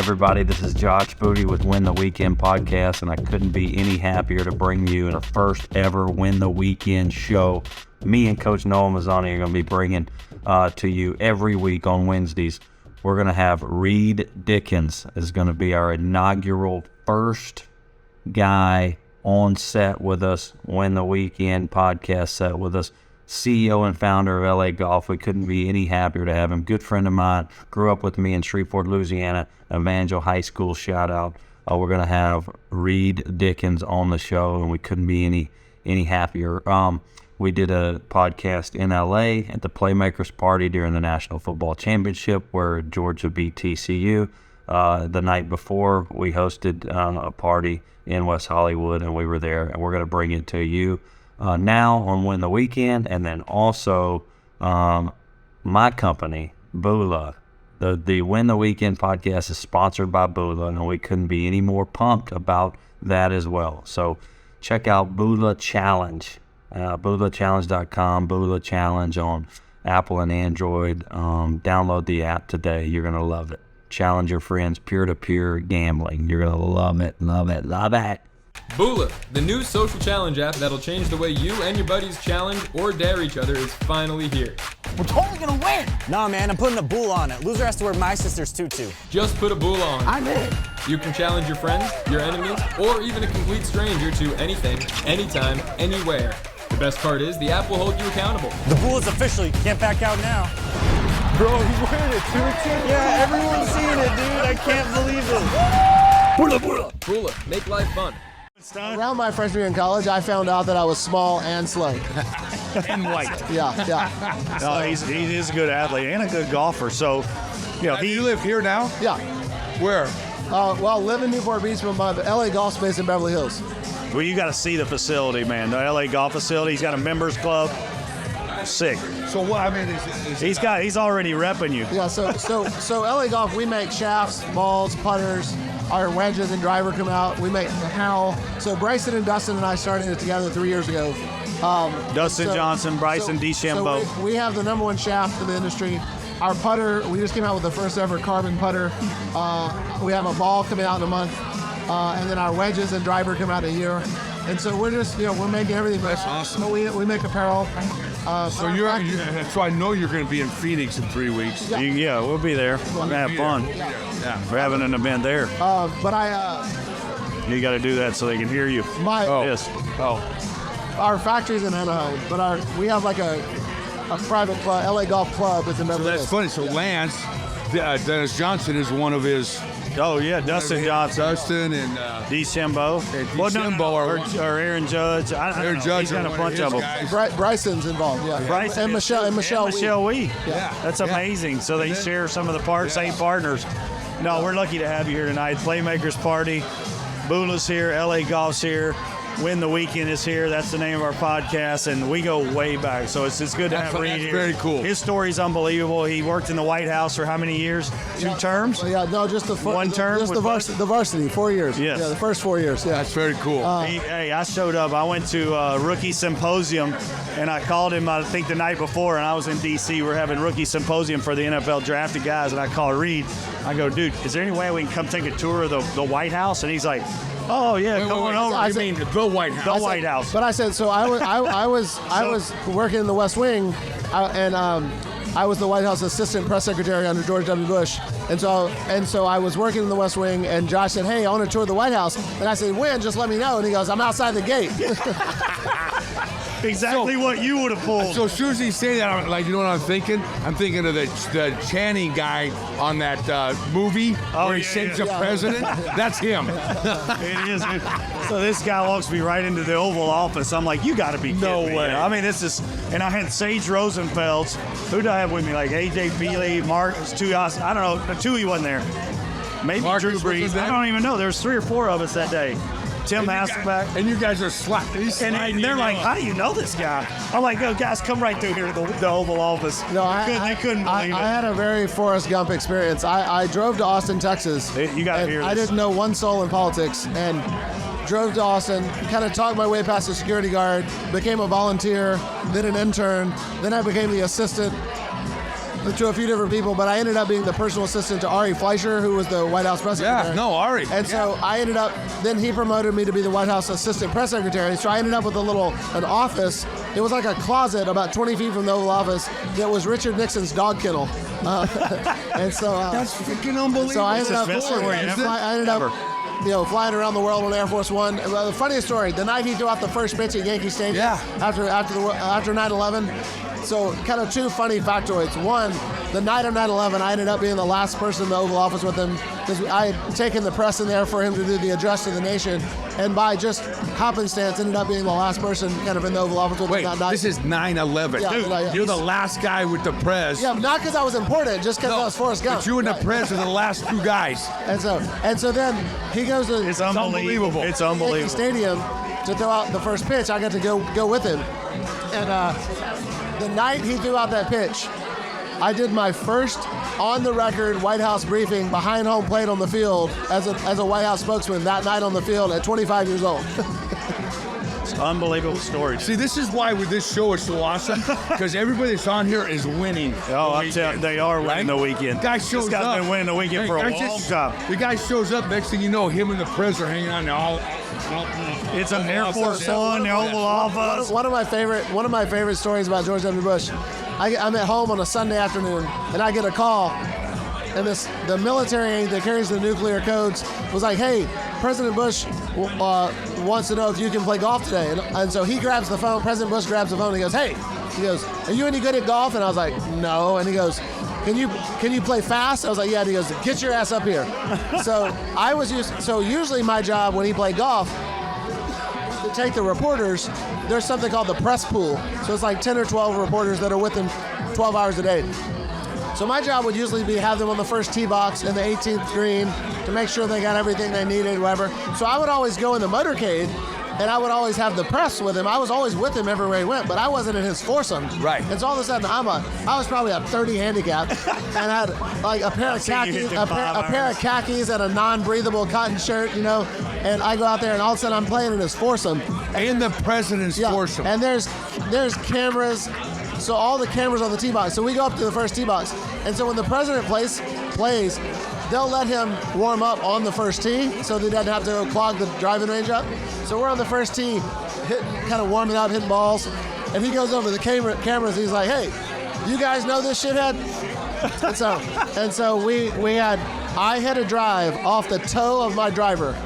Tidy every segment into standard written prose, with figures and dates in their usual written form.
everybody. This is Josh Booty with Win the Weekend podcast, and I couldn't be any happier to bring you the first ever Win the Weekend show. Me and Coach Noah Mazzone are going to be bringing to you every week on Wednesdays. We're going to have Reed Dickens is going to be our inaugural first guy on set with us, Win the Weekend podcast set with us. CEO and founder of LA Golf. We couldn't be any happier to have him. Good friend of mine. Grew up with me in Shreveport, Louisiana. Evangel High School shout out. We're going to have Reed Dickens on the show, and we couldn't be any happier. We did a podcast in LA at the Playmakers Party during the National Football Championship where Georgia beat TCU. The night before, we hosted a party in West Hollywood, and we were there, and we're going to bring it to you now on Win the Weekend. And then also my company, Bula. The Win the Weekend podcast is sponsored by Bula, and we couldn't be any more pumped about that as well. So check out Bula Challenge, BulaChallenge.com, Bula Challenge on Apple and Android. Download the app today. You're going to love it. Challenge your friends, peer-to-peer gambling. You're going to love it, love it, love it. Bula, the new social challenge app that'll change the way you and your buddies challenge or dare each other, is finally here. We're totally gonna win! Nah, man, I'm putting a Bula on it. Loser has to wear my sister's tutu. Just put a Bula on. I'm in. You can challenge your friends, your enemies, or even a complete stranger to anything, anytime, anywhere. The best part is the app will hold you accountable. The Bula's official. You can't back out now. Bro, he's wearing a tutu? Yeah, everyone's seeing it, dude. I can't believe it. Bula, Bula. Bula, make life fun. Around my freshman year in college, I found out that I was small and slow. And white. Yeah. No, he is a good athlete and a good golfer. So, you live here now? Yeah. Where? Live in Newport Beach, but the LA Golf Space in Beverly Hills. Well, you got to see the facility, man. The LA Golf facility. He's got a members club. Sick. So what? I mean, He's already repping you. Yeah. So LA Golf, we make shafts, balls, putters. Our wedges and driver come out. We make the Howell. So Bryson and Dustin and I started it together 3 years ago. Dustin Johnson, Bryson DeChambeau. So we have the number one shaft in the industry. Our putter, we just came out with the first ever carbon putter. We have a ball coming out in a month. And then our wedges and driver come out in a year. And so we're just, we're making everything. That's awesome. So we make apparel. So I know you're going to be in Phoenix in 3 weeks. Yeah, we'll be there. We're gonna have fun. Yeah. We're having an event there. You got to do that so they can hear you. Yes. Our factory's in Anaheim, but we have like a private club, LA Golf Club. It's in So Beverly that's Hills. funny. So Lance, Dennis Johnson is one of his. Oh yeah, Dustin Johnson, Dustin and DeChambeau. Or Aaron Judge. Aaron Judge. He's got a bunch of them. Bryson's involved, yeah. Bryson And Michelle Wee. Yeah. That's amazing. So they share some of the parts, same partners. No, we're lucky to have you here tonight. Playmakers Party. Bula's here. LA Golf's here. Win the Weekend is here. That's the name of our podcast, and we go way back. So it's good to have Reed here. Very cool. His story's unbelievable. He worked in the White House for how many years? 2 terms? Yeah, no, just the One term Just with the varsity, 4 years. Yes. Yeah, the first 4 years. Yeah. That's very cool. I showed up. I went to Rookie Symposium, and I called him, I think, the night before, and I was in D.C. We're having Rookie Symposium for the NFL drafted guys, and I called Reed. I go, dude, is there any way we can come take a tour of the White House? And he's like, oh, yeah, come on over. I mean the White House. The White House. But I said, so I was working in the West Wing, and I was the White House assistant press secretary under George W. Bush, and so I was working in the West Wing, and Josh said, hey, I want to tour the White House, and I said, when? Just let me know. And he goes, I'm outside the gate. Exactly what you would have pulled. So as soon as he say that, I'm like, you know what I'm thinking? I'm thinking of the Channing guy on that movie where he saves the president. That's him. It is. So this guy walks me right into the Oval Office. I'm like, you got to be kidding No me. way. I mean, this is, and I had Sage Rosenfels. Who did I have with me? Like AJ Feely, Mark, Tui. I don't know. Tui wasn't there. Maybe Mark Drew was Brees. there? I don't even know. There's 3 or 4 of us that day. Tim Hasselbeck. And you guys are slapped. And they're like, how do you know this guy? I'm like, oh, guys, come right through here to the Oval Office. No, they couldn't believe it. I had a very Forrest Gump experience. I drove to Austin, Texas. You got to hear this. I didn't know one soul in politics, and drove to Austin, kind of talked my way past the security guard, became a volunteer, then an intern, then I became the assistant to a few different people, but I ended up being the personal assistant to Ari Fleischer, who was the White House press secretary. Yeah, no, Ari. And so I ended up, then he promoted me to be the White House assistant press secretary. So I ended up with an office. It was like a closet about 20 feet from the Oval Office that was Richard Nixon's dog kennel. And so That's freaking unbelievable. So I ended up, flying around the world on Air Force One. Well, the funniest story: the night he threw out the first pitch at Yankee Stadium, after 9/11. So, kind of two funny factoids. One, the night of 9/11, I ended up being the last person in the Oval Office with him because I had taken the press in there for him to do the address to the nation, and by just happenstance, ended up being the last person kind of in the Oval Office with him that night. This is 9/11. Yeah, Dude, you're the last guy with the press. Yeah, not because I was important, just because I was Forrest Gump. But you and the press are the last two guys. And so then he goes to It's unbelievable. It's Yankee unbelievable. Stadium to throw out the first pitch. I got to go with him, and the night he threw out that pitch, I did my first on-the-record White House briefing behind home plate on the field as a White House spokesman that night on the field at 25 years old. It's unbelievable story. See, this is why with this show is so awesome, because everybody that's on here is winning. Oh, I'm telling you, they are winning the weekend. Guy shows this guy's up. been winning the weekend for a long time. The guy shows up, next thing you know, him and the press are hanging on now. It's an Air Force One, the Oval Office. One of my favorite stories about George W. Bush. I'm at home on a Sunday afternoon, and I get a call, and the military that carries the nuclear codes was like, "Hey, President Bush wants to know if you can play golf today." And so he grabs the phone. President Bush grabs the phone. And he goes, "Hey," he goes, "Are you any good at golf?" And I was like, "No." And he goes, Can you play fast?" I was like, "Yeah." And he goes, "Get your ass up here." So usually my job when he played golf, to take the reporters, there's something called the press pool. So it's like 10 or 12 reporters that are with him 12 hours a day. So my job would usually be have them on the first tee box in the 18th green to make sure they got everything they needed, whatever. So I would always go in the motorcade, and I would always have the press with him. I was always with him everywhere he went, but I wasn't in his foursome. Right. And so all of a sudden, I was probably a 30 handicap, and I had like a pair of khakis and a non-breathable cotton shirt, and I go out there, and all of a sudden I'm playing in his foursome. In the president's foursome. And there's cameras. So all the cameras on the tee box. So we go up to the first tee box, and so when the president plays, they'll let him warm up on the first tee, so that he doesn't have to clog the driving range up. So we're on the first tee, kind of warming up, hitting balls, and he goes over to the cameras. He's like, "Hey, you guys know this shithead?" and so I had a drive off the toe of my driver,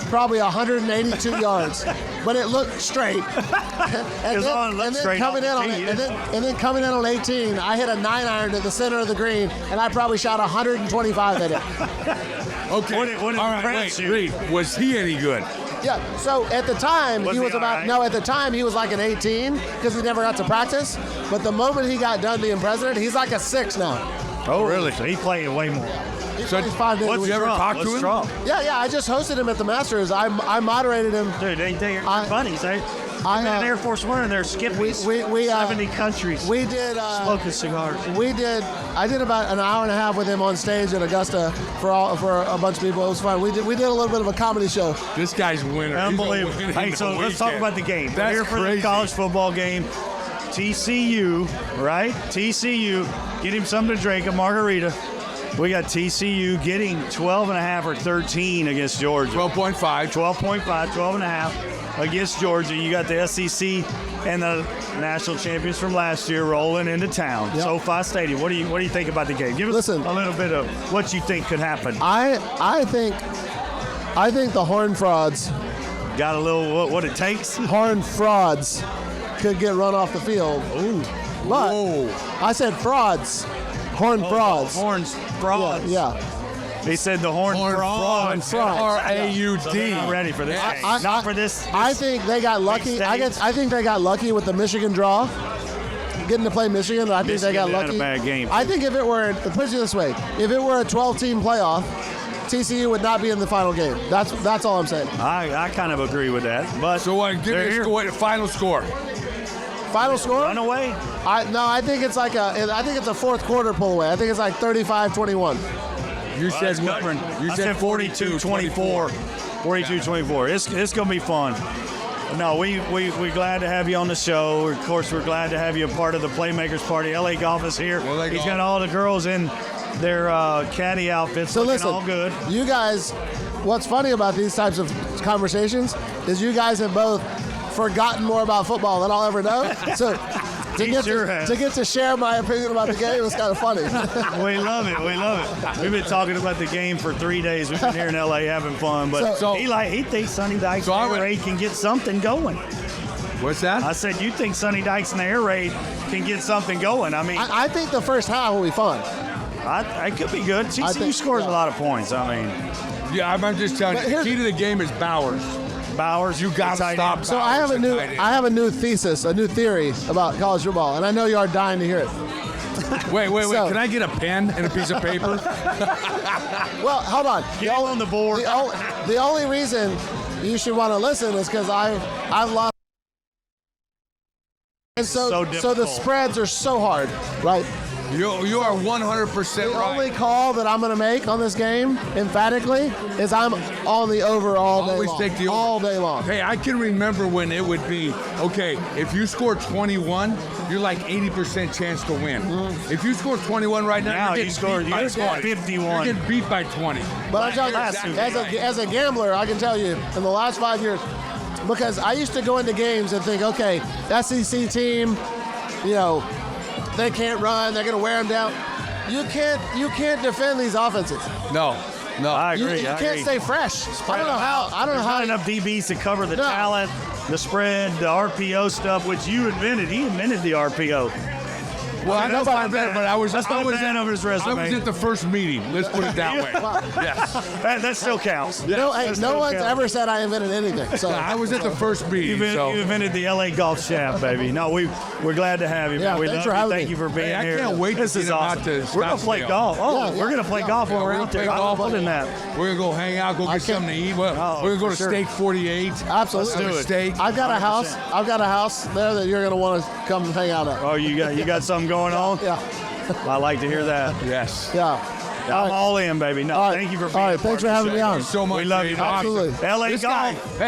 probably 182 yards, but it looked straight. and then coming in on 18, I hit a 9-iron to the center of the green, and I probably shot 125 at it. Okay. All right, Reed, was he any good? Yeah. So at the time he was at the time he was like an 18 because he never got to practice. But the moment he got done being president, he's like a 6 now. Oh, really? So he played way more. So He's 5 days a did week. you ever talk to him? Trump? Yeah. I just hosted him at the Masters. I moderated him. Dude, they're buddies. They're in Air Force One, and they're skipping 70 countries. We did smoking cigars. I did about an hour and a half with him on stage at Augusta for a bunch of people. It was fun. We did a little bit of a comedy show. This guy's a winner. Unbelievable. Hey, so let's talk about the game. That's here for crazy. the college football game. TCU, right? TCU, get him something to drink, a margarita. We got TCU getting 12.5 or 13 against Georgia. 12.5. 12.5 against Georgia. You got the SEC and the national champions from last year rolling into town. Yep. SoFi Stadium. What do you think about the game? Give us a little bit of what you think could happen. I think the Horned Frauds Got a little what it takes. Horned Frauds could get run off the field. Ooh. But Whoa. I said frauds. Horned Frauds. Horns frauds. Yeah. They said the horned frauds. R-A-U-D. Not ready for this game. I- Not for this. I think they got lucky. I think they got lucky with the Michigan draw. Getting to play Michigan, I think they got Michigan had lucky. a bad game. I think if it were, put it this way, if it were a 12-team playoff, TCU would not be in the final game. That's all I'm saying. I kind of agree with that. But So give me the final score. Final score? Runaway? I think it's a fourth quarter pull away. I think it's like 35-21. You said what? I said 42-24. 42-24. It's going to be fun. No, we're glad to have you on the show. Of course, we're glad to have you a part of the Playmakers Party. LA Golf is here. LA He's Golf. got all the girls in their caddy outfits. So looking listen, all good. you guys, what's funny about these types of conversations is you guys have both forgotten more about football than I'll ever know. So to get to share my opinion about the game is kind of funny. We love it. We love it. We've been talking about the game for 3 days. We've been here in LA having fun. But So- he thinks Sonny Dykes and Air Raid can get something going. What's that? I said, you think Sonny Dykes and the Air Raid can get something going? I mean, I think the first half will be fun. I could be good. I TCU think- scores yeah. a lot of points. I mean, Yeah, I'm just telling But you. The here's- key to the game is Bowers. Bowers, You got to tight stop. end. So I have a new thesis, a new theory about college football, and I know you are dying to hear it. Wait. So- Can I get a pen and a piece of paper? Well, hold on. Get him on the board. The only reason you should want to listen is because I've lost. And so the difficult. spreads are so hard, right? You are 100% The right. only call that I'm going to make on this game, emphatically, is I'm on the over all day Always long. take the over. All day long. Hey, I can remember when it would be, okay, if you score 21, you're like 80% chance to win. If you score 21 right now, Now you're you getting score- beat you by score 20. 51. You're getting beat by 20. But I'm telling Last you, two as a gambler, I can tell you, in the last 5 years, because I used to go into games and think, okay, SEC team, they can't run, they're going to wear them down. You can't defend these offenses. No. I You, agree. you I can't agree. stay fresh. I don't know how. There's not enough DBs to cover the No. talent, the spread, the RPO stuff, which you invented. He invented the RPO. Well, I know That's about not that, bad. but I was That's not bad over his resume. I was at the first meeting. Let's put it that way. Yes. That still counts. No, hey, That no still one's counts. ever said I invented anything. So I was at the first meeting. You invented the LA Golf Shaft, baby. No, we're glad to have you. Yeah, man. We thanks love for having Thank me. you for being Hey, I here. can't wait to This is get him out awesome. to We're gonna play Scottsdale. golf. Oh, Yeah, we're gonna play golf when we're we're out there. gonna play I'm golf. holding that. We're going to go hang out, go get something to eat. Well, Oh, we're going to go to for sure. Steak 48. absolutely. Let's do it. Steak. I've got a 100%. house. I've got a house there that you're going to want to come hang out at. Oh, you got something going on? Yeah, I like to hear that. Yes. yeah. I'm all in, baby. No, All right. thank you for being All right, a part thanks for of the having show. me on. Thank you so much. We love you. man. Absolutely. LA This Golf.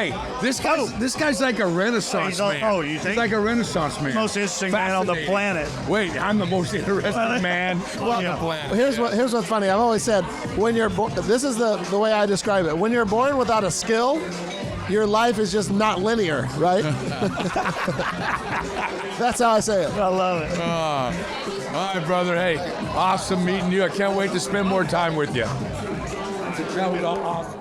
guy, this guy's like a renaissance He's like- man. oh, you think? He's like a renaissance man. Most interesting man on the Fascinating. planet. Wait, I'm the most interesting man on yeah. the planet. Here's what's funny. I've always said when you're this is the way I describe it. When you're born without a skill, your life is just not linear, right? That's how I say it. I love it. All right, brother. Hey, awesome meeting you. I can't wait to spend more time with you. That was awesome.